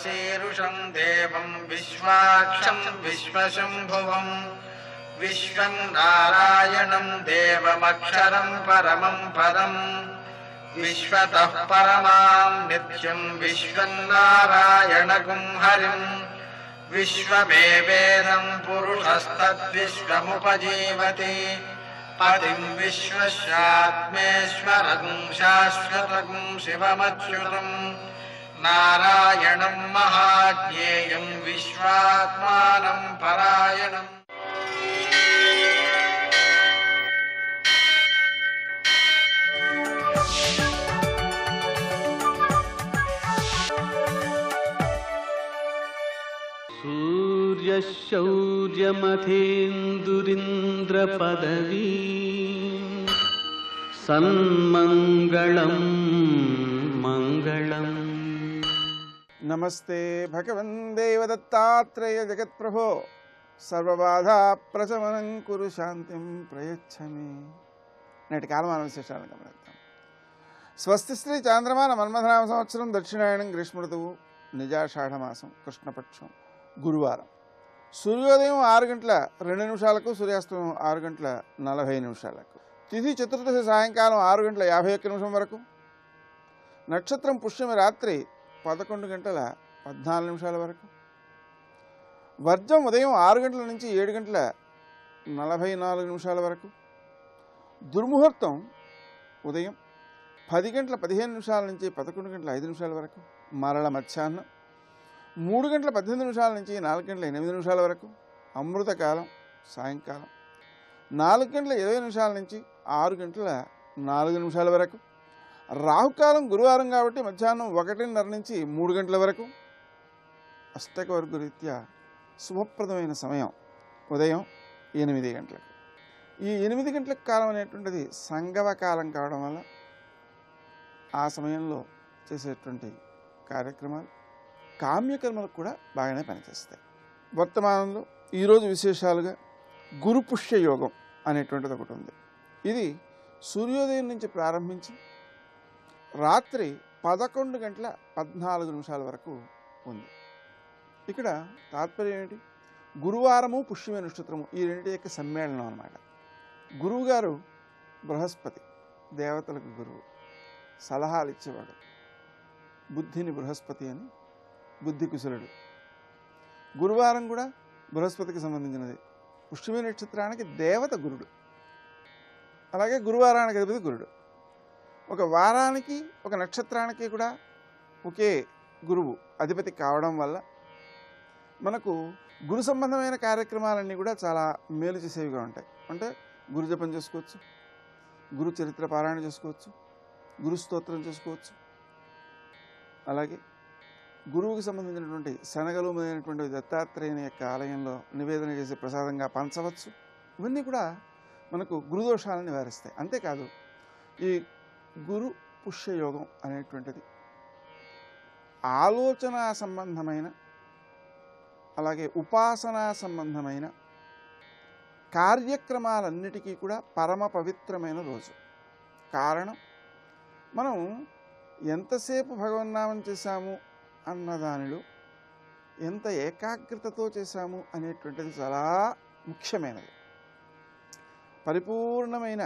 शीरुषं देवं विश्वाक्षं विश्वशम्भुवं विश्वं नारायणं देवमक्षरं परमं पदं विश्वतः परमां नित्यं विश्वन्नारायणगुं हरिं विश्वमेवेदं पुरुषस्तद्विश्वमुपजीवति पतिं विश्वस्यात्मेश्वरगुं शाश्वतगुं शिवमच्युतं नारायणं महाज्ञेयं विश्वात्मानं परायणम्। सूर्यशौर्यमथेन्दुरिन्द्रपदवी सन्मङ्गलं मङ्गलम्। नमस्ते भगवन् देवदत्तात्रेय जगत्प्रभो सर्वबाधा प्रशमनं कुरु शांतिं प्रयच्छ मे। నేటి కాలమాన విశేషాలను గమనిద్దాం. స్వస్తి శ్రీ చాంద్రమాన మన్మథనామ సంవత్సరం దక్షిణాయనం గ్రీష్మ ఋతువు నిజాషాఢమాసం కృష్ణపక్షం గురువారం. సూర్యోదయం 6:02 సూర్యాస్తమయం 6:40 తిథి చతుర్దశి సాయంకాలం 6:51 వరకు. నక్షత్రం పుష్యమి రాత్రి 11:14 వరకు. వర్జం ఉదయం 6 గంటల నుంచి 7:44 వరకు. దుర్ముహూర్తం ఉదయం 10:15 నుంచి 11:05 వరకు. మరల మధ్యాహ్నం 3:18 నుంచి 4:08 వరకు. అమృతకాలం సాయంకాలం 4:20 నుంచి 6:04 వరకు. రాహుకాలం గురువారం కాబట్టి మధ్యాహ్నం 1:30 నుంచి 3 గంటల వరకు. అష్టకవర్గ రీత్యా శుభప్రదమైన సమయం ఉదయం 8 గంటలకు. ఈ 8 గంటల కాలం అనేటువంటిది సంగవ కాలం కావడం వల్ల ఆ సమయంలో చేసేటువంటి కార్యక్రమాలు కామ్యకర్మలకు కూడా బాగానే పనిచేస్తాయి. వర్తమానంలో ఈరోజు విశేషాలుగా గురు పుష్య యోగం అనేటువంటిది ఒకటి ఉంది. ఇది సూర్యోదయం నుంచి ప్రారంభించి రాత్రి 11:14 వరకు ఉంది. ఇక్కడ తాత్పర్యం ఏంటి? గురువారము పుష్యమి నక్షత్రము ఈ రెండింటి యొక్క సమ్మేళనం అన్నమాట. గురువు గారు బృహస్పతి, దేవతలకు గురువు, సలహాలు ఇచ్చేవాడు. బుద్ధిని బృహస్పతి అని, బుద్ధి కుశలుడు. గురువారం కూడా బృహస్పతికి సంబంధించినది. పుష్యమి నక్షత్రానికి దేవత గురుడు, అలాగే గురువారానికి అధిపతి గురుడు. ఒక వారానికి ఒక నక్షత్రానికి కూడా ఒకే గురువు అధిపతి కావడం వల్ల మనకు గురు సంబంధమైన కార్యక్రమాలన్నీ కూడా చాలా మేలు చేసేవిగా ఉంటాయి. అంటే గురు జపం చేసుకోవచ్చు, గురు చరిత్ర పారాయణ చేసుకోవచ్చు, గురు స్తోత్రం చేసుకోవచ్చు, అలాగే గురువుకి సంబంధించినటువంటి శనగలు మొదలైనటువంటి దత్తాత్రేయుని యొక్క ఆలయంలో నివేదన చేసే ప్రసాదంగా పంచవచ్చు. ఇవన్నీ కూడా మనకు గురుదోషాలను నివారిస్తాయి. అంతేకాదు ఈ గురు పుష్యయోగం అనేటువంటిది ఆలోచన సంబంధమైన అలాగే ఉపాసనా సంబంధమైన కార్యక్రమాలన్నిటికీ కూడా పరమ పవిత్రమైన రోజు. కారణం, మనం ఎంతసేపు భగవన్నామం చేశాము అన్నదానిలో ఎంత ఏకాగ్రతతో చేశాము అనేటువంటిది చాలా ముఖ్యమైనది. పరిపూర్ణమైన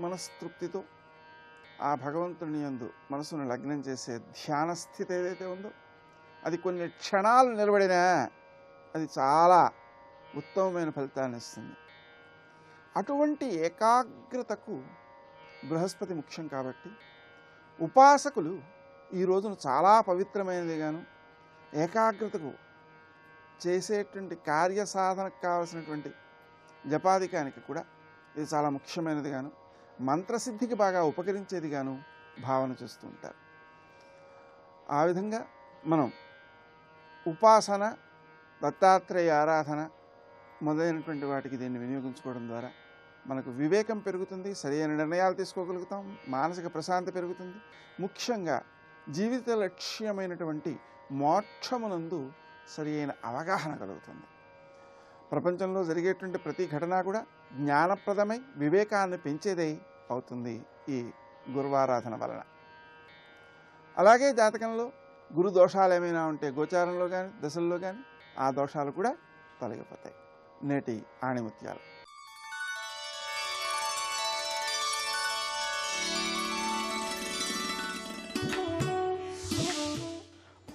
మనస్తృప్తితో ఆ భగవంతుని యందు మనసును లగ్నం చేసే ధ్యాన స్థితి ఏదైతే ఉందో అది కొన్ని క్షణాలు నిలబడినా అది చాలా ఉత్తమమైన ఫలితాన్ని ఇస్తుంది. అటువంటి ఏకాగ్రతకు బృహస్పతి ముఖ్యం కాబట్టి ఉపాసకులు ఈ రోజును చాలా పవిత్రమైనదిగాను, ఏకాగ్రతకు చేసేటువంటి కార్యసాధనకు కావలసినటువంటి జపాధికానికి కూడా ఇది చాలా ముఖ్యమైనదిగాను, మంత్రసిద్ధికి బాగా ఉపకరించేదిగాను భావన చేస్తూ ఉంటారు. ఆ విధంగా మనం ఉపాసన, దత్తాత్రేయ ఆరాధన మొదలైనటువంటి వాటికి దీన్ని వినియోగించుకోవడం ద్వారా మనకు వివేకం పెరుగుతుంది, సరైన నిర్ణయాలు తీసుకోగలుగుతాం, మానసిక ప్రశాంతి పెరుగుతుంది. ముఖ్యంగా జీవిత లక్ష్యమైనటువంటి మోక్షమునందు సరి అయిన అవగాహన కలుగుతుంది. ప్రపంచంలో జరిగేటువంటి ప్రతి ఘటన కూడా జ్ఞానప్రదమై వివేకాన్ని పెంచేదై అవుతుంది ఈ గురువారాధన వలన. అలాగే జాతకంలో గురు దోషాలు ఏమైనా ఉంటే గోచారంలో కానీ దశల్లో కానీ ఆ దోషాలు కూడా తొలగిపోతాయి. నేటి ఆణిముత్యాలు.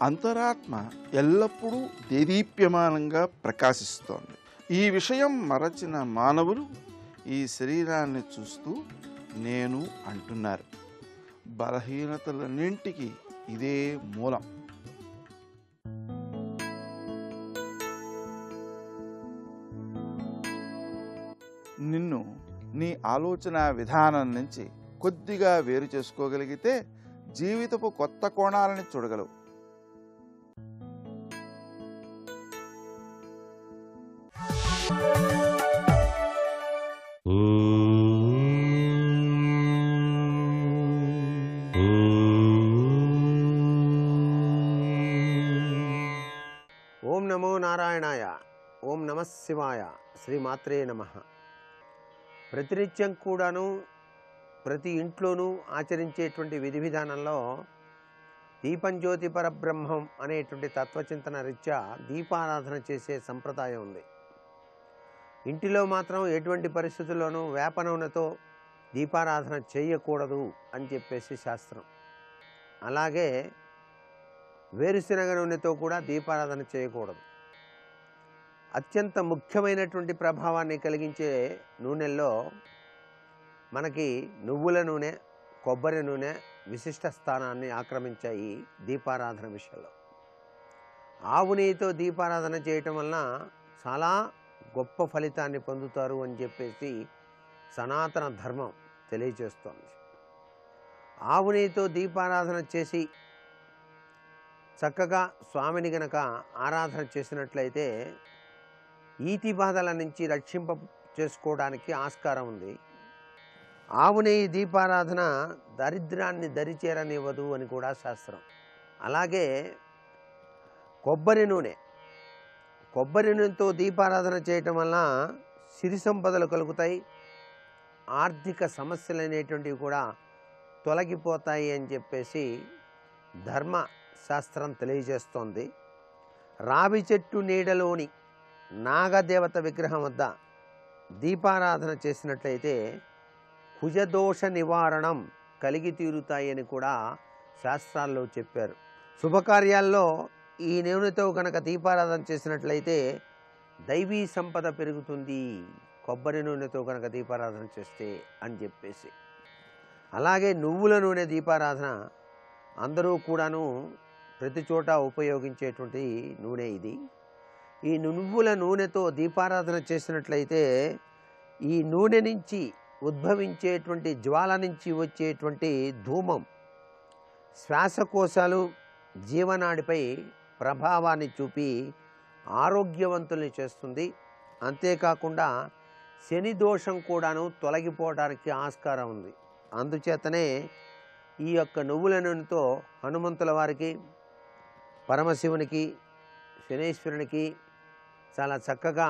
అంతరాత్మ ఎల్లప్పుడూ దేదీప్యమానంగా ప్రకాశిస్తోంది. ఈ విషయం మరచిన మానవులు ఈ శరీరాన్ని చూస్తూ నేను అంటున్నారు. బలహీనతలన్నింటికి ఇదే మూలం. నిన్ను నీ ఆలోచన విధానం నుంచి కొద్దిగా వేరు చేసుకోగలిగితే జీవితపు కొత్త కోణాలని చూడగలవు. ఓం నమో నారాయణాయ. ఓం నమ శివాయ. శ్రీమాత్రే నమ. ప్రతినిత్యం కూడాను ప్రతి ఇంట్లోనూ ఆచరించేటువంటి విధి విధానంలో దీపంజ్యోతి పరబ్రహ్మం అనేటువంటి తత్వచింతన రీత్యా దీపారాధన చేసే సంప్రదాయం ఉంది. ఇంటిలో మాత్రం ఎటువంటి పరిస్థితుల్లోనూ వేప నూనెతో దీపారాధన చేయకూడదు అని చెప్పేసి శాస్త్రం. అలాగే వేరుశనగ నూనెతో కూడా దీపారాధన చేయకూడదు. అత్యంత ముఖ్యమైనటువంటి ప్రభావాన్ని కలిగించే నూనెల్లో మనకి నువ్వుల నూనె, కొబ్బరి నూనె విశిష్ట స్థానాన్ని ఆక్రమించాయి దీపారాధన విషయంలో. ఆవు నెయ్యితో దీపారాధన చేయటం వలన చాలా గొప్ప ఫలితాన్ని పొందుతారు అని చెప్పేసి సనాతన ధర్మం తెలియజేస్తోంది. ఆవు నెయ్యితో దీపారాధన చేసి చక్కగా స్వామిని గనక ఆరాధన చేసినట్లయితే ఈతి బాధల నుంచి రక్షింప చేసుకోవడానికి ఆస్కారం ఉంది. ఆవు నెయ్యి దీపారాధన దరిద్రాన్ని దరిచేరనివ్వదు అని కూడా శాస్త్రం. అలాగే కొబ్బరి నూనెతో దీపారాధన చేయటం వలన సిరి సంపదలు కలుగుతాయి, ఆర్థిక సమస్యలు అనేటువంటివి కూడా తొలగిపోతాయి అని చెప్పేసి ధర్మ శాస్త్రం తెలియజేస్తోంది. రావి చెట్టు నీడలోని నాగదేవత విగ్రహం వద్ద దీపారాధన చేసినట్లయితే కుజదోష నివారణం కలిగి తీరుతాయి అని కూడా శాస్త్రాల్లో చెప్పారు. శుభకార్యాల్లో ఈ నూనెతో కనుక దీపారాధన చేసినట్లయితే దైవీ సంపద పెరుగుతుంది కొబ్బరి నూనెతో కనుక దీపారాధన చేస్తే అని చెప్పేసి. అలాగే నువ్వుల నూనె దీపారాధన అందరూ కూడాను ప్రతి చోట ఉపయోగించేటువంటి నూనె ఇది. ఈ నువ్వుల నూనెతో దీపారాధన చేసినట్లయితే ఈ నూనె నుంచి ఉద్భవించేటువంటి జ్వాల నుంచి వచ్చేటువంటి ధూమం శ్వాసకోశాలు జీవనాడిపై ప్రభావాన్ని చూపి ఆరోగ్యవంతుల్ని చేస్తుంది. అంతేకాకుండా శని దోషం కూడాను తొలగిపోవడానికి ఆస్కారం ఉంది. అందుచేతనే ఈ యొక్క నువ్వుల నూనెతో హనుమంతుల వారికి, పరమశివునికి, శనేశ్వరునికి చాలా చక్కగా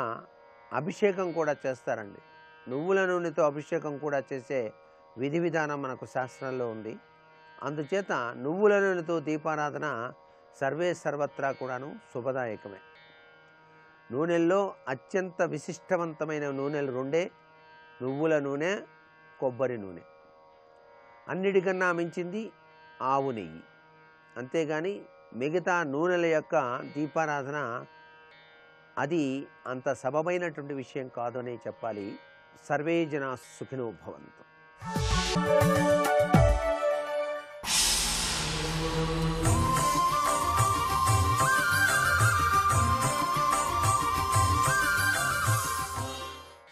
అభిషేకం కూడా చేస్తారండి. నువ్వుల నూనెతో అభిషేకం కూడా చేసే విధి విధానం మనకు శాస్త్రంలో ఉంది. అందుచేత నువ్వుల నూనెతో దీపారాధన సర్వే సర్వత్రా కూడాను శుభదాయకమే. నూనెల్లో అత్యంత విశిష్టవంతమైన నూనెలు రెండే, నువ్వుల నూనె, కొబ్బరి నూనె. అన్నిటికన్నా మించింది ఆవు నెయ్యి. అంతేగాని మిగతా నూనెల యొక్క దీపారాధన అది అంత సబబైనటువంటి విషయం కాదు అనే చెప్పాలి. సర్వే జనా సుఖినో భవంతు.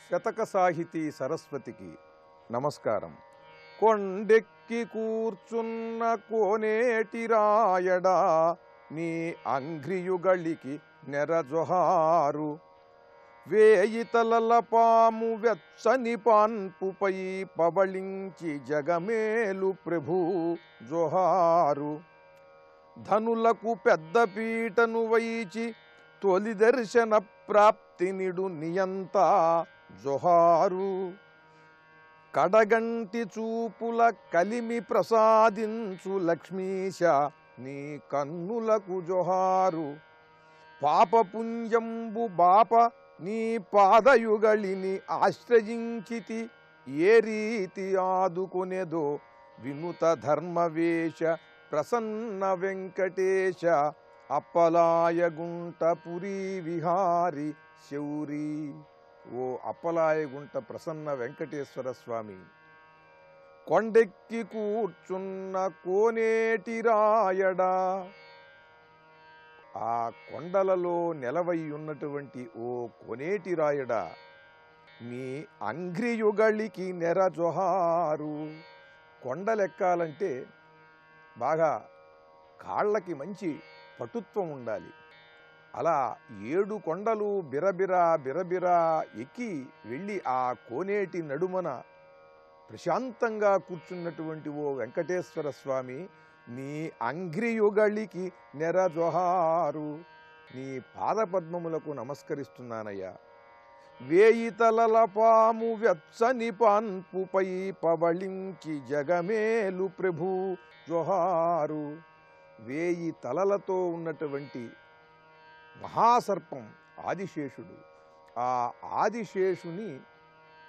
శతక సాహితీ సరస్వతికి నమస్కారం. కొండెక్కి కూర్చున్న కోనేటి రాయడా నీ అంఘ్రియుగళికి నెరజొహారు. వేయి తలల పాము వెచ్చని పాన్పుపై పవళించి జగమేలు ప్రభు జొహారు. ధనులకు పెద్ద పీటను వైచి తొలి దర్శన ప్రాప్తి నిడు నియంత జొహారు. కడగంటి చూపుల కలిమి ప్రసాదించు లక్ష్మీశ నీ కన్నులకు జొహారు. పాపపుంజంబు బాప నీ పాదయుగళిని ఆశ్రయించితి, ఏ రీతి ఆదుకొనేదో వినుత ధర్మవేష ప్రసన్న వెంకటేశ. అప్పలాయగుంట పురీ విహారి శౌరీ. ఓ అప్పలాయగుంట ప్రసన్న వెంకటేశ్వర స్వామి, కొండెక్కి కూర్చున్న కోనేటి రాయడా, ఆ కొండలలో నెలవై ఉన్నటువంటి ఓ కోనేటి రాయడా, నీ అంఘ్రియుగళికి నెరజొహారు. కొండలెక్కాలంటే బాగా కాళ్ళకి మంచి పటుత్వం ఉండాలి. అలా 7 కొండలు బిరబిరా ఎక్కి వెళ్ళి ఆ కోనేటి నడుమన ప్రశాంతంగా కూర్చున్నటువంటి ఓ వెంకటేశ్వర స్వామి, నీ అంఘ్రియుగళికి నెరజొహారు. నీ పాదపద్మములకు నమస్కరిస్తున్నానయ్యా. 1000 తలల పాము వెచ్చని పాన్పుపై పవళించి జగమేలు ప్రభు జొహారు. 1000 తలలతో ఉన్నటువంటి మహాసర్పం ఆదిశేషుడు. ఆ ఆదిశేషుని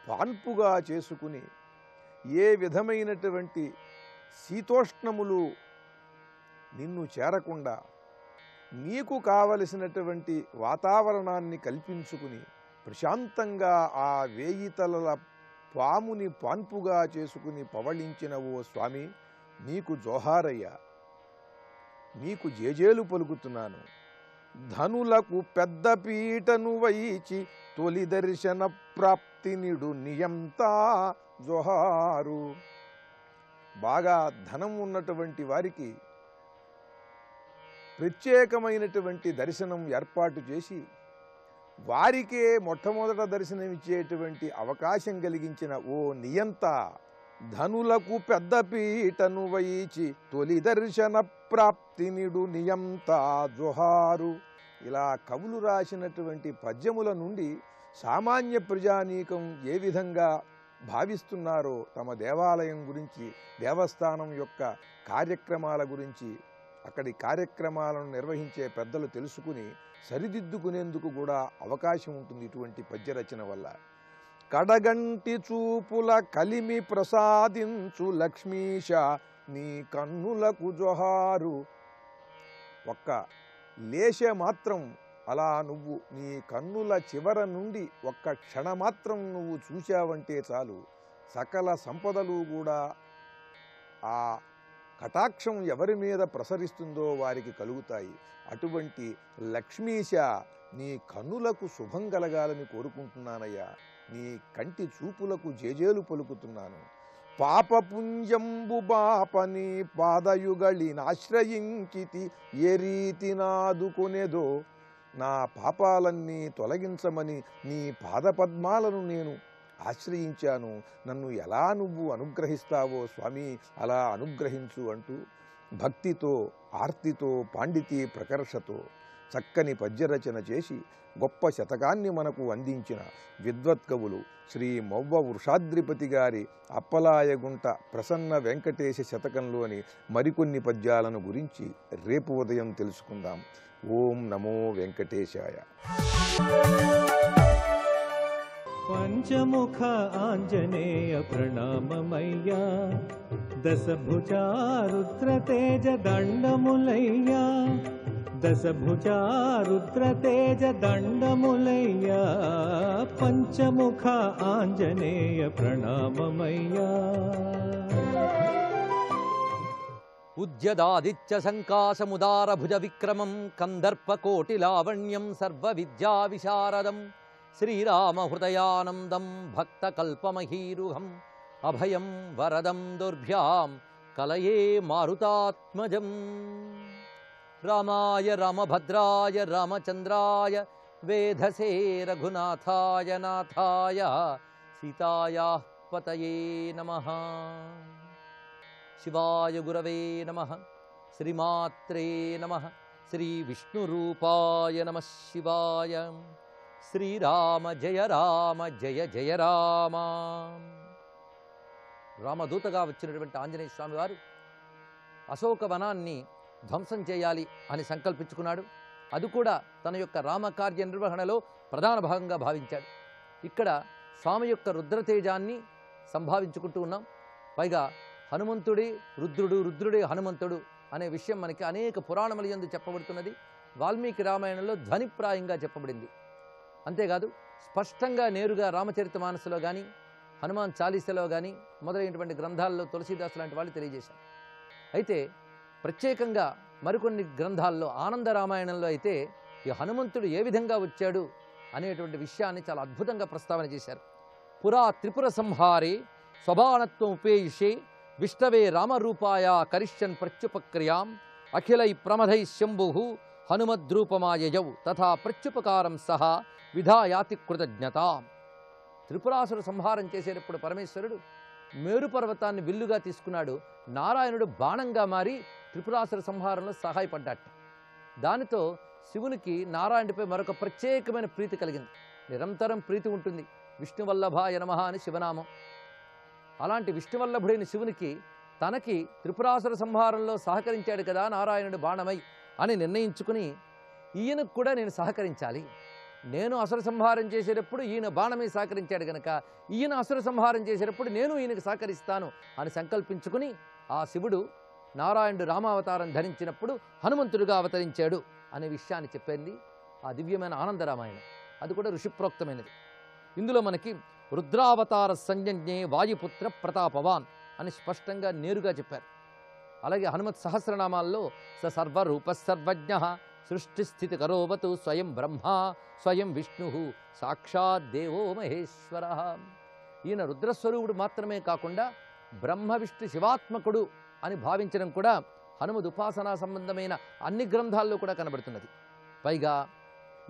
పాన్పుగా చేసుకుని ఏ విధమైనటువంటి శీతోష్ణములు నిన్ను చేరకుండా నీకు కావలసినటువంటి వాతావరణాన్ని కల్పించుకుని ప్రశాంతంగా ఆ 1000 తలల పాముని పాన్పుగా చేసుకుని పవళించిన ఓ స్వామి, నీకు జోహారయ్యా, నీకు జేజేలు పలుకుతున్నాను. ధనులకు పెద్ద పీటను వైచి తొలి దర్శన ప్రాప్తి నిడు నియంతా జొహారు. బాగా ధనం ఉన్నటువంటి వారికి ప్రత్యేకమైనటువంటి దర్శనం ఏర్పాటు చేసి వారికే మొట్టమొదట దర్శనం ఇచ్చేటువంటి అవకాశం కలిగించిన ఓ నియంత, ధనులకు పెద్ద పీటను వైచి తొలి దర్శన ప్రాప్తి నిడు నియంతా జొహారు. ఇలా కవులు రాసినటువంటి పద్యముల నుండి సామాన్య ప్రజానీకం ఏ విధంగా భావిస్తున్నారో తమ దేవాలయం గురించి, దేవస్థానం యొక్క కార్యక్రమాల గురించి, అక్కడి కార్యక్రమాలను నిర్వహించే పెద్దలు తెలుసుకుని సరిదిద్దుకునేందుకు కూడా అవకాశం ఉంటుంది ఇటువంటి పద్యరచన వల్ల. కడగంటి చూపుల కలిమి ప్రసాదించు లక్ష్మీశ, నీ కన్నులకు జొహారు. ఒక్క లేశ మాత్రం అలా నువ్వు నీ కన్నుల చివర నుండి ఒక్క క్షణమాత్రం నువ్వు చూశావంటే చాలు, సకల సంపదలు కూడా ఆ కటాక్షం ఎవరి మీద ప్రసరిస్తుందో వారికి కలుగుతాయి. అటువంటి లక్ష్మీశ, నీ కన్నులకు శుభం కలగాలని కోరుకుంటున్నానయ్యా. నీ కంటి చూపులకు జేజేలు పలుకుతున్నాను. పాపపుంజంబు బాపని పాదయుగళి నాశ్రయించితి, ఏ రీతి నాదుకొనేదో, నా పాపాలన్నీ తొలగించమని నీ పాదపద్మాలను నేను ఆశ్రయించాను. నన్ను ఎలా నువ్వు అనుగ్రహిస్తావో స్వామి, అలా అనుగ్రహించు అంటూ భక్తితో, ఆర్తితో, పాండితీ ప్రకర్షతో చక్కని పద్యరచన చేసి గొప్ప శతకాన్ని మనకు అందించిన విద్వత్కవులు శ్రీ మొవ్వ వృషాద్రిపతి గారి అప్పలాయగుంట ప్రసన్న వెంకటేశ శతకంలోని మరికొన్ని పద్యాలను గురించి రేపు ఉదయం తెలుసుకుందాం. ఓం నమో వెంకటేశాయ. పంచముఖ ఆంజనేయ ప్రణామమయ్యా, దశభుజా రుద్ర తేజ దండములయ్యా, దశభుజా రుద్ర తేజ దండములయ్యా, పంచముఖ ఆంజనేయ ప్రణామమయ్యా. ఉద్యదాదిత్య సంకాశముదార భుజ విక్రమం కందర్పకోటి లావణ్యం సర్వ విద్యా విశారదం శ్రీరామ హృదయానందం భక్త కల్పమహీరుహం అభయం వరదం దుర్భ్యాం కలయే మారుతాత్మజం. రామాయ రామభద్రాయ రామచంద్రాయ వేధసే రఘునాథాయ నాథాయ సీతాయాః పతయే నమః. శివాయ గురవే నమః. శ్రీమాత్రే నమః. శ్రీ విష్ణురూపాయ నమః శివాయ. శ్రీరామ జయ రామ జయ జయ రామ. రామదూతగా వచ్చినటువంటి ఆంజనేయ స్వామి వారు అశోక వనాన్ని ధ్వంసం చేయాలి అని సంకల్పించుకున్నాడు. అది కూడా తన యొక్క రామకార్య నిర్వహణలో ప్రధాన భాగంగా భావించాడు. ఇక్కడ స్వామి యొక్క రుద్రతేజాన్ని సంభావించుకుంటూ ఉన్నాం. పైగా హనుమంతుడే రుద్రుడు, రుద్రుడే హనుమంతుడు అనే విషయం మనకి అనేక పురాణముల యందు చెప్పబడుతున్నది. వాల్మీకి రామాయణంలో ధ్వనిప్రాయంగా చెప్పబడింది. అంతేకాదు స్పష్టంగా నేరుగా రామచరితమానసులో కానీ, హనుమాన్ చాలీసలో కానీ మొదలైనటువంటి గ్రంథాల్లో తులసీదాసు లాంటి వాళ్ళు తెలియజేశారు. అయితే ప్రత్యేకంగా మరికొన్ని గ్రంథాల్లో ఆనంద రామాయణంలో అయితే ఈ హనుమంతుడు ఏ విధంగా వచ్చాడు అనేటువంటి విషయాన్ని చాలా అద్భుతంగా ప్రస్తావన చేశారు. పురా త్రిపుర సంహారే స్వభానత్వం ఉపేయిషే విష్ణవే రామరూపాయ కరిష్యన్ ప్రత్యుపక్రియాం అఖిలై ప్రమథై శంభు హనుమద్రూపమాయయౌ తథా ప్రత్యుపకారం సహా విధాయాతి కృతజ్ఞత. త్రిపురాసుర సంహారం చేసేటప్పుడు పరమేశ్వరుడు మేరు పర్వతాన్ని విల్లుగా తీసుకున్నాడు. నారాయణుడు బాణంగా మారి త్రిపురాసుర సంహారంలో సహాయపడ్డాట. దానితో శివునికి నారాయణుడిపై మరొక ప్రత్యేకమైన ప్రీతి కలిగింది. నిరంతరం ప్రీతి ఉంటుంది. విష్ణువల్లభాయ నమః అని శివనామం. అలాంటి విష్ణువల్లభుడైన శివునికి తనకి త్రిపురాసుర సంహారంలో సహకరించాడు కదా నారాయణుడు బాణమై అని నిర్ణయించుకుని, ఈయనకు కూడా నేను సహకరించాలి, నేను అసుర సంహారం చేసేటప్పుడు ఈయన బాణమై సహకరించాడు కనుక ఈయన అసుర సంహారం చేసేటప్పుడు నేను ఈయనకు సహకరిస్తాను అని సంకల్పించుకుని ఆ శివుడు నారాయణుడు రామావతారం ధరించినప్పుడు హనుమంతుడిగా అవతరించాడు అనే విషయాన్ని చెప్పింది ఆ దివ్యమైన ఆనందరామాయణం. అది కూడా ఋషిప్రోక్తమైనది. ఇందులో మనకి రుద్రావతార సంజ్ఞే వాయుపుత్ర ప్రతాపవాన్ అని స్పష్టంగా నేరుగా చెప్పారు. అలాగే హనుమత్ సహస్రనామాల్లో స సర్వరూప సర్వజ్ఞ సృష్టిస్థితి కరోవతు స్వయం బ్రహ్మ స్వయం విష్ణు సాక్షాత్ దేవో మహేశ్వర. ఈయన రుద్రస్వరూపుడు మాత్రమే కాకుండా బ్రహ్మ విష్ణు శివాత్మకుడు అని భావించడం కూడా హనుమద్ ఉపాసనా సంబంధమైన అన్ని గ్రంథాల్లో కూడా కనబడుతున్నది. పైగా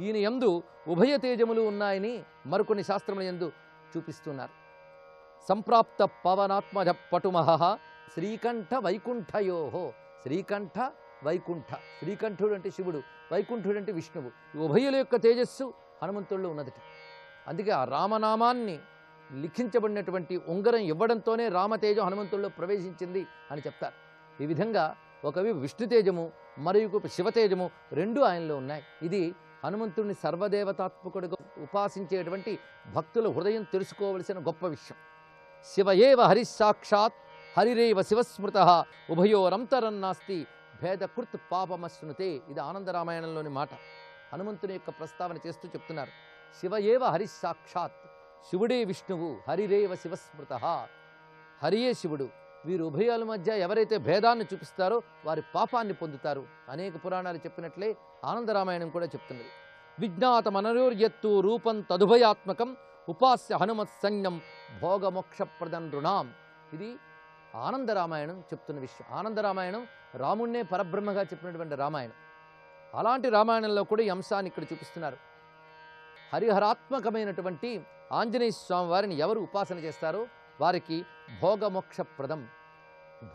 ఈయన యందు ఉభయ తేజములు ఉన్నాయని మరికొన్ని శాస్త్రముల యందు చూపిస్తున్నారు. సంప్రాప్త పవనాత్మజ పటుమహ శ్రీకంఠ వైకుంఠయోహో. శ్రీకంఠ వైకుంఠ, శ్రీకంఠుడు అంటే శివుడు, వైకుంఠుడు అంటే విష్ణువు. ఈ ఉభయుల యొక్క తేజస్సు హనుమంతుల్లో ఉన్నదట. అందుకే ఆ రామనామాన్ని లిఖించబడినటువంటి ఉంగరం ఇవ్వడంతోనే రామతేజం హనుమంతుల్లో ప్రవేశించింది అని చెప్తారు. ఈ విధంగా ఒకవైపు విష్ణుతేజము మరొక శివతేజము రెండు ఆయనలో ఉన్నాయి. ఇది హనుమంతుడిని సర్వదేవతాత్మకుడిగా ఉపాసించేటువంటి భక్తుల హృదయం తెలుసుకోవలసిన గొప్ప విషయం. శివయేవ హరిసాక్షాత్ హరిరేవ శివస్మృత ఉభయోరంతరన్నాస్తి భేదకృత్ పాపమశ్నుతే. ఇది ఆనందరామాయణంలోని మాట. హనుమంతుని యొక్క ప్రస్తావన చేస్తూ చెప్తున్నారు. శివయేవ హరిసాక్షాత్, శివుడే విష్ణువు, హరిరేవ శివస్మృత, హరియే శివుడు. వీరు ఉభయాల మధ్య ఎవరైతే భేదాన్ని చూపిస్తారో వారి పాపాన్ని పొందుతారు. అనేక పురాణాలు చెప్పినట్లే ఆనందరామాయణం కూడా చెప్తున్నది. విజ్ఞాత మనోర్యత్తు రూపం తదుభయాత్మకం ఉపాస్య హనుమత్ సంజ్ఞం భోగమోక్షప్రదం నృణాం. ఇది ఆనందరామాయణం చెప్తున్న విషయం. ఆనందరామాయణం రాముణ్ణే పరబ్రహ్మగా చెప్పినటువంటి రామాయణం. అలాంటి రామాయణంలో కూడా ఈ అంశాన్ని ఇక్కడ చూపిస్తున్నారు. హరిహరాత్మకమైనటువంటి ఆంజనేయ స్వామి వారిని ఎవరు ఉపాసన చేస్తారో వారికి భోగమోక్షప్రదం,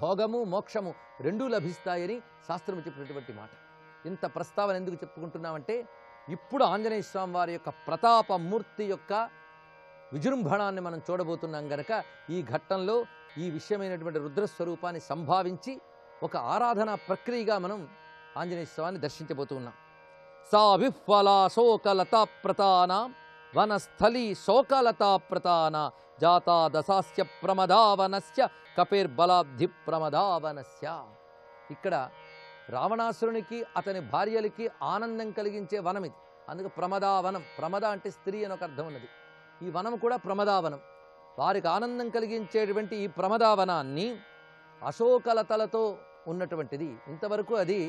భోగము మోక్షము రెండూ లభిస్తాయని శాస్త్రం చెప్పినటువంటి మాట. ఇంత ప్రస్తావన ఎందుకు చెప్పుకుంటున్నామంటే ఇప్పుడు ఆంజనేయ స్వామి వారి యొక్క ప్రతాపమూర్తి యొక్క విజృంభణాన్ని మనం చూడబోతున్నాం గనక ఈ ఘట్టంలో ఈ విషయమైనటువంటి రుద్రస్వరూపాన్ని సంభావించి ఒక ఆరాధనా ప్రక్రియగా మనం ఆంజనేయ స్వామిని దర్శించబోతున్నాం. సా విహ్వలా శోకలతా ప్రతాన వనస్థలీ శోకలతా ప్రతాన జాతా దశాస్య ప్రమదావనస్య కపిర్బలాబ్ధి ప్రమదావనస్య. ఇక్కడ రావణాసురునికి అతని భార్యలకి ఆనందం కలిగించే వనం ఇది. అందుకే ప్రమదావనం. ప్రమద అంటే స్త్రీ అని ఒక అర్థం ఉన్నది. ఈ వనం కూడా ప్రమదావనం. వారికి ఆనందం కలిగించేటువంటి ఈ ప్రమదావనాన్ని అశోకలతలతో ఉన్నటువంటిది. ఇంతవరకు అది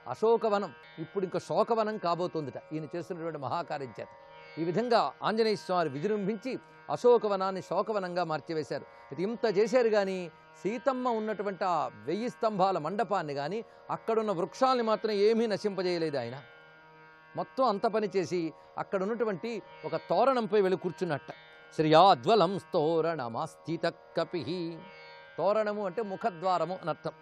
అశోకవనం, ఇప్పుడు ఇంకా శోకవనం కాబోతుందిట ఈయన చేస్తున్నటువంటి మహాకార్యం చేత. ఈ విధంగా ఆంజనేయ స్వామి విజృంభించి అశోకవనాన్ని శోకవనంగా మార్చివేశారు. ఇది ఇంత చేశారు కానీ సీతమ్మ ఉన్నటువంటి ఆ 1000 స్తంభాల మండపాన్ని కానీ అక్కడున్న వృక్షాలని మాత్రం ఏమీ నశింపజేయలేదు ఆయన. మొత్తం అంత పని చేసి అక్కడ ఉన్నటువంటి ఒక తోరణంపై వెళ్ళి కూర్చున్నట్ట. శ్రియాద్వలం స్తోరణమాస్థిత కపి. తోరణము అంటే ముఖద్వారము అని అర్థం.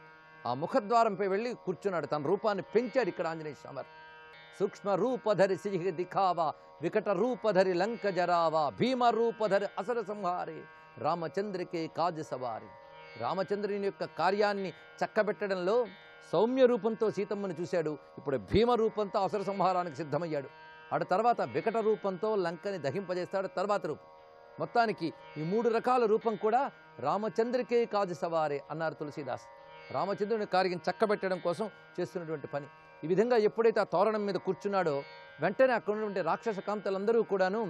ఆ ముఖద్వారంపై వెళ్ళి కూర్చున్నాడు. తన రూపాన్ని పెంచాడు ఇక్కడ ఆంజనేయ స్వామి. సూక్ష్మ రూపధరి సిహ దిఖావా వికట రూపధరి లంక జరావా భీమ రూపధరి అసర సంహారే రామచంద్రకే కాజ సవారి. రామచంద్రుని యొక్క కార్యాన్ని చక్కబెట్టడంలో సౌమ్య రూపంతో సీతమ్మను చూశాడు. ఇప్పుడు భీమ రూపంతో అసుర సంహారానికి సిద్ధమయ్యాడు. ఆడ తర్వాత వికట రూపంతో లంకని దహింపజేస్తాడు. తర్వాత రూపం మొత్తానికి ఈ 3 రకాల రూపం కూడా రామచంద్రికే కాదు సవారే అన్నారు తులసీదాస్. రామచంద్రుని కార్యం చక్కబెట్టడం కోసం చేస్తున్నటువంటి పని. ఈ విధంగా ఎప్పుడైతే ఆ తోరణం మీద కూర్చున్నాడో వెంటనే అక్కడ ఉన్నటువంటి రాక్షస కాంతలందరూ కూడాను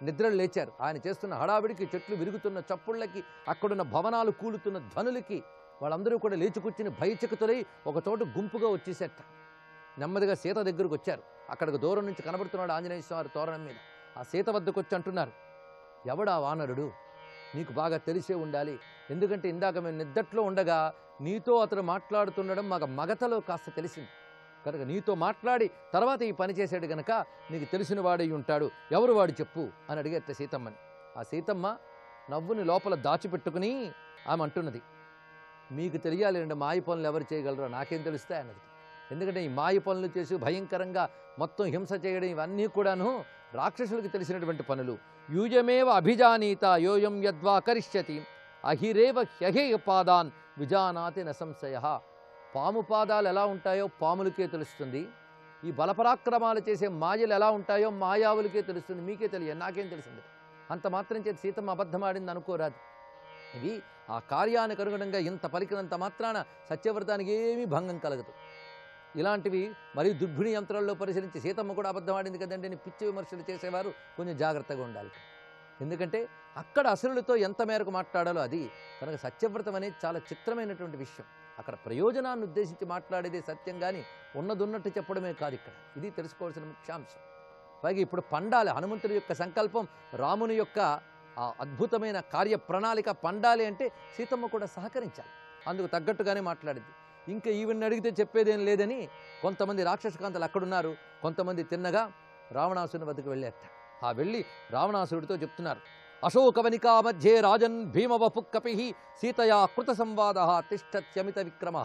నిద్రలు లేచారు. ఆయన చేస్తున్న హడావిడికి, చెట్లు విరుగుతున్న చప్పుళ్ళకి, అక్కడున్న భవనాలు కూలుతున్న ధ్వనులకి వాళ్ళందరూ కూడా లేచి కూర్చుని భయచకితులై ఒక చోట గుంపుగా వచ్చేసేట. నెమ్మదిగా సీత దగ్గరకు వచ్చారు. అక్కడికి దూరం నుంచి కనబడుతున్నాడు ఆంజనేయ స్వామి తోరణం మీద. ఆ సీత వద్దకు వచ్చి అంటున్నారు, ఎవడా వానరుడు? నీకు బాగా తెలిసే ఉండాలి. ఎందుకంటే ఇందాక మేము నిద్దట్లో ఉండగా నీతో అతను మాట్లాడుతుండడం మాకు మగతలో కాస్త తెలిసింది కనుక నీతో మాట్లాడి తర్వాత ఈ పని చేశాడు గనక నీకు తెలిసిన వాడై ఉంటాడు. ఎవరు వాడు చెప్పు అని అడిగేట సీతమ్మని. ఆ సీతమ్మ నవ్వుని లోపల దాచిపెట్టుకుని ఆమె అంటున్నది, మీకు తెలియాలి అండి మాయ పనులు ఎవరు చేయగలరో నాకేం తెలుస్తాయి అన్నది. ఎందుకంటే ఈ మాయ పనులు చేసి భయంకరంగా మొత్తం హింస చేయడం ఇవన్నీ కూడాను రాక్షసులకు తెలిసినటువంటి పనులు. యూయమేవ అభిజానీత యోయం యద్వా కరిష్యతి అహిరేవ హ్యహేయ పాదాన్ విజానాతి న సంశయ. పాము పాదాలు ఎలా ఉంటాయో పాములకే తెలుస్తుంది. ఈ బలపరాక్రమాలు చేసే మాయలు ఎలా ఉంటాయో మాయావులకే తెలుస్తుంది. మీకే తెలియదు, నాకేం తెలిసింది. అంత మాత్రం చేతి సీతమ్మ అబద్ధమాడింది అనుకోరాదు. ఇది ఆ కార్యానికి అనుగుణంగా ఇంత పలికినంత మాత్రాన సత్యవ్రతానికి ఏమీ భంగం కలగదు. ఇలాంటివి మరియు దుర్భిణి యంత్రాల్లో పరిశీలించి సీతమ్మ కూడా అబద్ధమాడింది కదండి అని పిచ్చి విమర్శలు చేసేవారు కొంచెం జాగ్రత్తగా ఉండాలి. ఎందుకంటే అక్కడ అసురులతో ఎంత మేరకు మాట్లాడాలో అది. కనుక సత్యవ్రతం అనేది చాలా చిత్రమైనటువంటి విషయం. అక్కడ ప్రయోజనాన్ని ఉద్దేశించి మాట్లాడేదే సత్యం, కానీ ఉన్నదున్నట్టు చెప్పడమే కాదు. ఇక్కడ ఇది తెలుసుకోవాల్సిన ముఖ్యాంశం. పైగా ఇప్పుడు పండాలి. హనుమంతుడి యొక్క సంకల్పం, రాముని యొక్క ఆ అద్భుతమైన కార్య ప్రణాళిక పండాలి అంటే సీతమ్మ కూడా సహకరించాలి. అందుకు తగ్గట్టుగానే మాట్లాడింది. ఇంకా ఈవెన్ అడిగితే చెప్పేదేం లేదని కొంతమంది రాక్షసకాంతలు అక్కడున్నారు. కొంతమంది తిన్నగా రావణాసుని వద్దకు వెళ్ళారట. ఆ వెళ్ళి రావణాసురుడితో చెప్తున్నారు, అశోకవనికా మధ్యే రాజన్ భీమవపు కపి సీతయా కృత సంవాద తిష్టత్యమిత విక్రమ.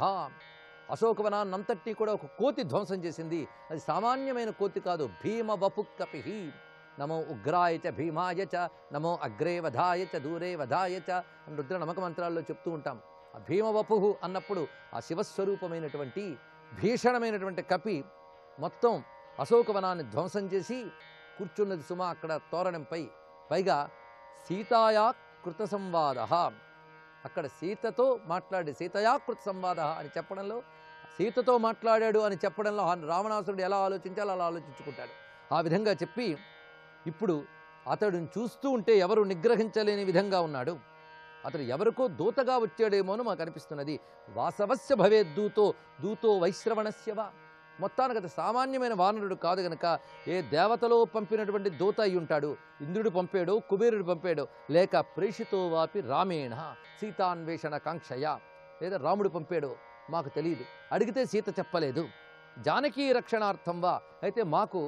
అశోకవనాన్నంతటి కూడా ఒక కోతి ధ్వంసం చేసింది. అది సామాన్యమైన కోతి కాదు. భీమవపు కపి. నమో ఉగ్రాయ చ భీమాయ చ నమో అగ్రే వధాయ చ దూరే వధాయ చ అని రుద్ర నమక మంత్రాల్లో చెప్తూ ఉంటాం. ఆ భీమవపు అన్నప్పుడు ఆ శివస్వరూపమైనటువంటి భీషణమైనటువంటి కపి మొత్తం అశోకవనాన్ని ధ్వంసం చేసి కూర్చున్నది సుమా అక్కడ తోరణంపై. పైగా సీతాయా కృత సంవాద, అక్కడ సీతతో మాట్లాడి సీతయా కృత సంవాద అని చెప్పడంలో, సీతతో మాట్లాడాడు అని చెప్పడంలో రావణాసురుడు ఎలా ఆలోచించాలో అలా ఆలోచించుకుంటాడు. ఆ విధంగా చెప్పి ఇప్పుడు అతడిని చూస్తూ ఉంటే ఎవరు నిగ్రహించలేని విధంగా ఉన్నాడు. అతడు ఎవరికో దూతగా వచ్చాడేమోను మాకు అనిపిస్తున్నది. వాసవస్య భవేద్దూతో దూతో వైశ్రవణస్యవా. మొత్తానికి అతడు సామాన్యమైన వానరుడు కాదు గనక ఏ దేవతలో పంపినటువంటి దూత అయి ఉంటాడు. ఇంద్రుడు పంపాడో, కుబేరుడు పంపాడో, లేక ప్రేషితో వాపి రామేణ సీతాన్వేషణ కాంక్షయ, లేదా రాముడు పంపాడో మాకు తెలియదు. అడిగితే సీత చెప్పలేదు. జానకీ రక్షణార్థం వా. అయితే మాకు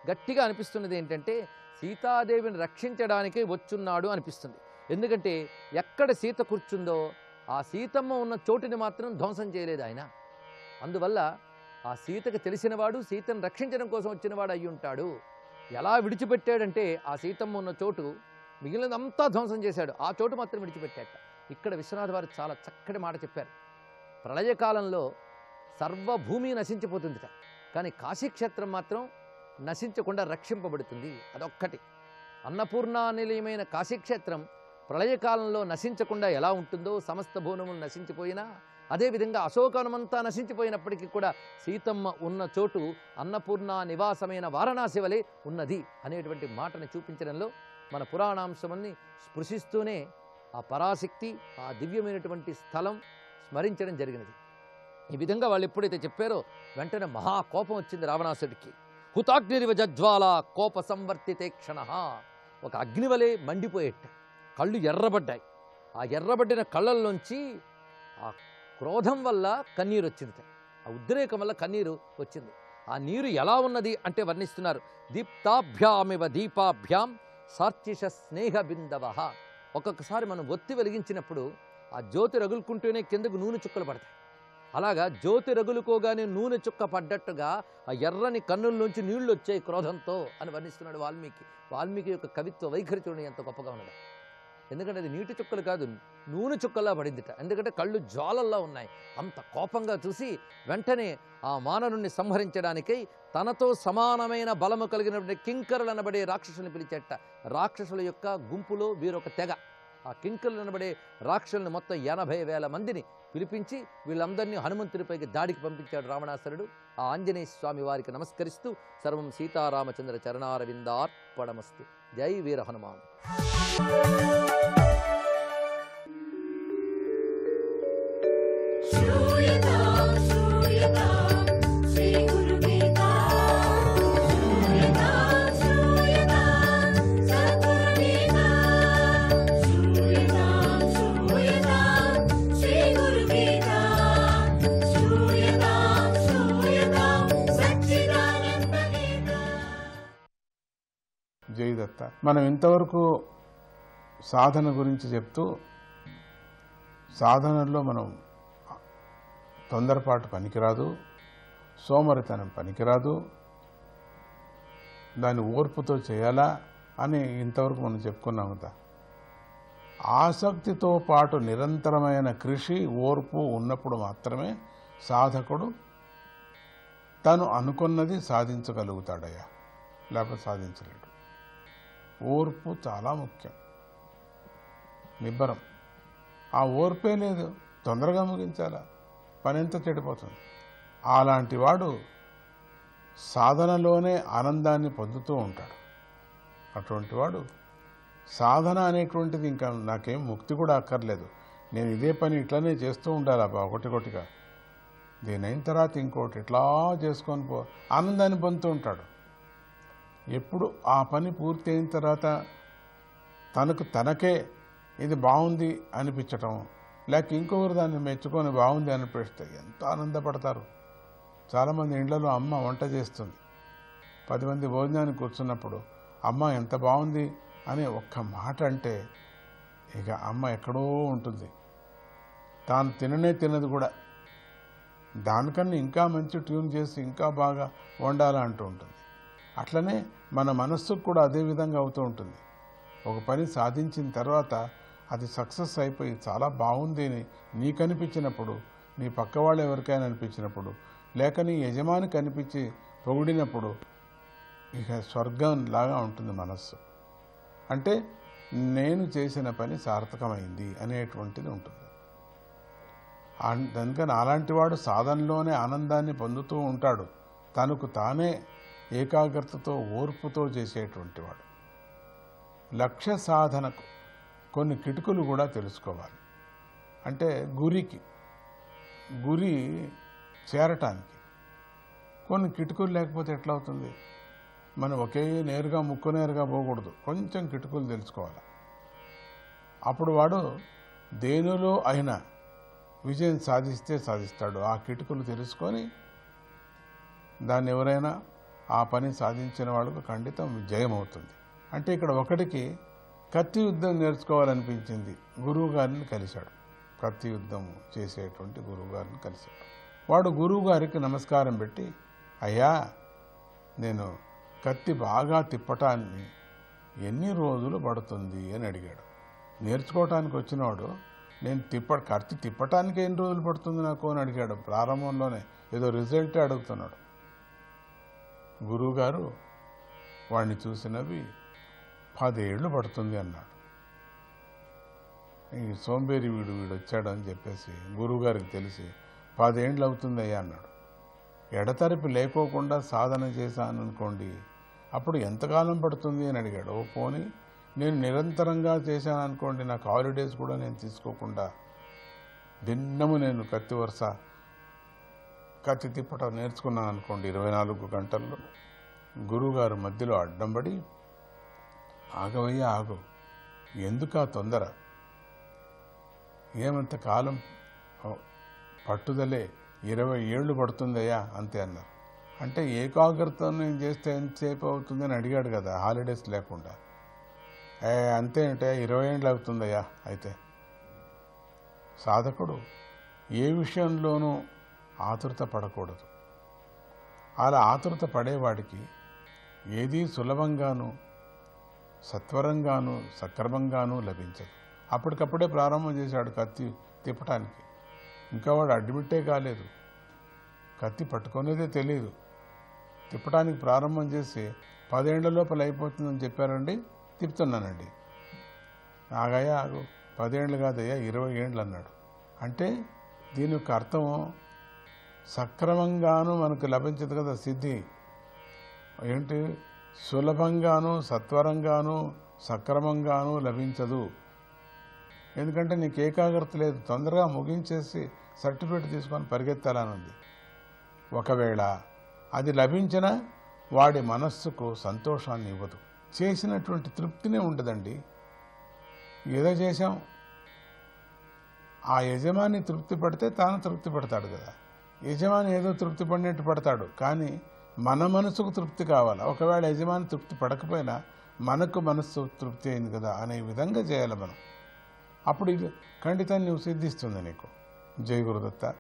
గట్టిగా అనిపిస్తున్నది ఏంటంటే సీతాదేవిని రక్షించడానికే వచ్చున్నాడు అనిపిస్తుంది. ఎందుకంటే ఎక్కడ సీత కూర్చుందో ఆ సీతమ్మ ఉన్న చోటుని మాత్రం ధ్వంసం చేయలేదు ఆయన. అందువల్ల ఆ సీతకు తెలిసినవాడు, సీతను రక్షించడం కోసం వచ్చినవాడు అయి ఉంటాడు. ఎలా విడిచిపెట్టాడంటే ఆ సీతమ్మ ఉన్న చోటు మిగిలినంతా ధ్వంసం చేశాడు, ఆ చోటు మాత్రం విడిచిపెట్టాట. ఇక్కడ విశ్వనాథ్ వారు చాలా చక్కటి మాట చెప్పారు. ప్రళయకాలంలో సర్వభూమి నశించిపోతుందిట, కానీ కాశీక్షేత్రం మాత్రం నశించకుండా రక్షింపబడుతుంది. అదొక్కటి. అన్నపూర్ణా నిలయమైన కాశీక్షేత్రం ప్రళయకాలంలో నశించకుండా ఎలా ఉంటుందో, సమస్త భువనములు నశించిపోయినా అదేవిధంగా అశోకవనమంతా నశించిపోయినప్పటికీ కూడా సీతమ్మ ఉన్న చోటు అన్నపూర్ణ నివాసమైన వారణాసి వలె ఉన్నది అనేటువంటి మాటను చూపించడంలో మన పురాణాంశమన్ని స్పృశిస్తూనే ఆ పరాశక్తి, ఆ దివ్యమైనటువంటి స్థలం స్మరించడం జరిగినది. ఈ విధంగా వాళ్ళు ఎప్పుడైతే చెప్పారో వెంటనే మహాకోపం వచ్చింది రావణాసుడికి. హుతాగ్నిరివ జజ్వాల కోప సంవర్తితే క్షణ. ఒక అగ్నివలే మండిపోయేట, కళ్ళు ఎర్రబడ్డాయి. ఆ ఎర్రబడ్డిన కళ్ళల్లోంచి ఆ క్రోధం వల్ల కన్నీరు వచ్చింది. ఆ ఉద్రేకం వల్ల కన్నీరు వచ్చింది. ఆ నీరు ఎలా ఉన్నది అంటే వర్ణిస్తున్నారు. దీప్తాభ్యామివ దీపాభ్యాం సార్చిష స్నేహ బిందవ. ఒక్కొక్కసారి మనం ఒత్తి వెలిగించినప్పుడు ఆ జ్యోతి రగులుకుంటూనే కిందకు నూనె చుక్కలు పడతాయి. అలాగా జ్యోతి రగులుకోగానే నూనె చుక్క పడ్డట్టుగా ఆ ఎర్రని కన్నుల్లోంచి నీళ్లు వచ్చాయి క్రోధంతో అని వర్ణిస్తున్నాడు వాల్మీకి. వాల్మీకి యొక్క కవిత్వ వైఖరి చూడండి ఎంత గొప్పగా ఉన్నది. ఎందుకంటే అది నీటి చుక్కలు కాదు, నూనె చుక్కల్లా పడిందిట. ఎందుకంటే కళ్ళు జ్వాలల్లా ఉన్నాయి. అంత కోపంగా చూసి వెంటనే ఆ మానవుని సంహరించడానికై తనతో సమానమైన బలము కలిగినటువంటి కింకరులు అనబడే రాక్షసుని పిలిచేట. రాక్షసుల యొక్క గుంపులో వీరొక తెగ. ఆ కింకరులు అనబడే రాక్షసులను మొత్తం 80,000 మందిని పిలిపించి వీళ్ళందరినీ హనుమంతుడిపైకి దాడికి పంపించాడు రావణాసురుడు. ఆ ఆంజనేయ స్వామి వారికి నమస్కరిస్తూ సర్వం సీతారామచంద్ర చరణారవిందార్పణమస్తు. జై వీర హనుమాన్. జయదత్త. మనం ఇంతవరకు సాధన గురించి చెప్తూ, సాధనలో మనం తొందరపాటు పనికిరాదు, సోమరితనం పనికిరాదు, దాన్ని ఓర్పుతో చేయాలా అని ఇంతవరకు మనం చెప్పుకున్నాం కదా. ఆసక్తితో పాటు నిరంతరమైన కృషి, ఓర్పు ఉన్నప్పుడు మాత్రమే సాధకుడు తను అనుకున్నది సాధించగలుగుతాడయ్యా, లేకపోతే సాధించలేడు. ఓర్పు చాలా ముఖ్యం, నిబ్బరం. ఆ ఓర్పే లేదు, తొందరగా ముగించాలా, పని ఎంత చెడిపోతుంది. అలాంటి వాడు సాధనలోనే ఆనందాన్ని పొందుతూ ఉంటాడు. అటువంటి వాడు సాధన అనేటువంటిది ఇంకా నాకేం ముక్తి కూడా అక్కర్లేదు, నేను ఇదే పని ఇట్లనే చేస్తూ ఉండాలి ఒకటిగా, దీని అయిన తర్వాత ఇంకోటి ఇట్లా చేసుకొని ఆనందాన్ని పొందుతూ ఉంటాడు. ఎప్పుడు ఆ పని పూర్తి అయిన తర్వాత తనకే ఇది బాగుంది అనిపించటం, లేక ఇంకొకరు దాన్ని మెచ్చుకొని బాగుంది అనిపిస్తే ఎంత ఆనందపడతారు. చాలామంది ఇళ్లలో అమ్మ వంట చేస్తుంది, 10 మంది భోజనానికి కూర్చున్నప్పుడు అమ్మ ఎంత బాగుంది అనే ఒక్క మాట అంటే ఇక అమ్మ ఎక్కడో ఉంటుంది, తాను తినదు కూడా, దానికన్నా ఇంకా మంచి ట్యూన్ చేసి ఇంకా బాగా వండాలంటూ ఉంటుంది. అట్లనే మన మనస్సుకు కూడా అదే విధంగా అవుతూ ఉంటుంది. ఒక పని సాధించిన తర్వాత అది సక్సెస్ అయిపోయి చాలా బాగుంది అని నీకు అనిపించినప్పుడు, నీ పక్క వాళ్ళు ఎవరికైనా అనిపించినప్పుడు, లేక నీ యజమానికి అనిపించి పొగిడినప్పుడు ఇక స్వర్గం లాగా ఉంటుంది మనస్సు. అంటే నేను చేసిన పని సార్థకమైంది అనేటువంటిది ఉంటుంది. అందుకని అలాంటి వాడు సాధనలోనే ఆనందాన్ని పొందుతూ ఉంటాడు. తనకు తానే ఏకాగ్రతతో ఓర్పుతో చేసేటువంటి వాడు. లక్ష్య సాధనకు కొన్ని కిటుకులు కూడా తెలుసుకోవాలి. అంటే గురి చేరటానికి కొన్ని కిటుకులు లేకపోతే ఎట్లా అవుతుంది? మనం ఒకే నేరుగా ముక్కు నేరుగా పోకూడదు, కొంచెం కిటుకులు తెలుసుకోవాలి. అప్పుడు వాడు దేనిలో అయినా విజయం సాధిస్తాడు. ఆ కిటుకులు తెలుసుకొని దాన్ని ఎవరైనా ఆ పని సాధించిన వాళ్ళకు ఖండితం విజయం అవుతుంది. అంటే ఇక్కడ ఒకటికి కత్తి యుద్ధం నేర్చుకోవాలనిపించింది, గురువు గారిని కలిశాడు. కత్తి యుద్ధం చేసేటువంటి గురువు గారిని కలిశాడు. వాడు గురువు గారికి నమస్కారం పెట్టి, అయ్యా నేను కత్తి బాగా తిప్పటాన్ని ఎన్ని రోజులు పడుతుంది అని అడిగాడు. నేర్చుకోవటానికి వచ్చినవాడు నేను కత్తి తిప్పటానికి ఎన్ని రోజులు పడుతుంది నాకు అని అడిగాడు. ప్రారంభంలోనే ఏదో రిజల్టే అడుగుతున్నాడు. గురువుగారు వాడిని చూసినవి 10 ఏళ్ళు పడుతుంది అన్నాడు. ఈ సోంబేరి వీడు వచ్చాడు అని చెప్పేసి గురువుగారికి తెలిసి 10 ఏళ్ళు అవుతుందయ్యా అన్నాడు. ఎడతెరిపి లేకోకుండా సాధన చేశాను అనుకోండి, అప్పుడు ఎంతకాలం పడుతుంది అని అడిగాడు. ఓ పోనీ నేను నిరంతరంగా చేశాను అనుకోండి, నాకు హాలిడేస్ కూడా నేను తీసుకోకుండా దిన్నము నేను కత్తి తిప్పటం నేర్చుకున్నాను అనుకోండి 24 గంటల్లో. గురువుగారు మధ్యలో అడ్డంబడి, ఆగవయ్యా ఆగు, ఎందుకు ఆ తొందర, ఏమంత కాలం పట్టుదలే 20 ఏళ్ళు పడుతుందయ్యా అంతే అన్నారు. అంటే ఏకాగ్రత నేను చేస్తే ఎంతసేపు అవుతుందని అడిగాడు కదా, హాలిడేస్ లేకుండా. అంతే అంటే 20 ఏళ్ళు అవుతుందయ్యా. అయితే సాధకుడు ఏ విషయంలోనూ ఆతురత పడకూడదు. అలా ఆతురత పడేవాడికి ఏదీ సులభంగానూ సత్వరంగాను సక్రమంగాను లభించదు. అప్పటికప్పుడే ప్రారంభం చేశాడు కత్తి తిప్పటానికి. ఇంకా వాడు అడ్మిట్టే కాలేదు, కత్తి పట్టుకునేదే తెలియదు. తిప్పటానికి ప్రారంభం చేసి 10 ఏళ్ల లోపల అయిపోతుందని చెప్పారండి, తిప్పుతున్నానండి. ఆగయ్యా 10 ఏళ్ళు కాదయ్యా 20 ఏళ్ళు అన్నాడు. అంటే దీని యొక్క అర్థం సక్రమంగాను మనకు లభించదు కదా సిద్ధి. ఏంటి, సులభంగాను సత్వరంగాను సక్రమంగాను లభించదు. ఎందుకంటే నీకు ఏకాగ్రత లేదు, తొందరగా ముగించేసి సర్టిఫికేట్ తీసుకొని పరిగెత్తాలనుంది. ఒకవేళ అది లభించినా వాడి మనస్సుకు సంతోషాన్ని ఇవ్వదు, చేసినటువంటి తృప్తినే ఉండదండి. ఏదో చేశాం, ఆ యజమాని తృప్తి పడితే తాను తృప్తి పడతాడు కదా. యజమాని ఏదో తృప్తి పడినట్టు పడతాడు, కానీ మన మనసుకు తృప్తి కావాలి. ఒకవేళ యజమాని తృప్తి పడకపోయినా మనకు మనస్సు తృప్తి అయింది కదా అనే విధంగా చేయాలి మనం. అప్పుడు ఇది ఖండితంగా నువ్వు సిద్ధిస్తుంది నీకు. జై గురుదత్త.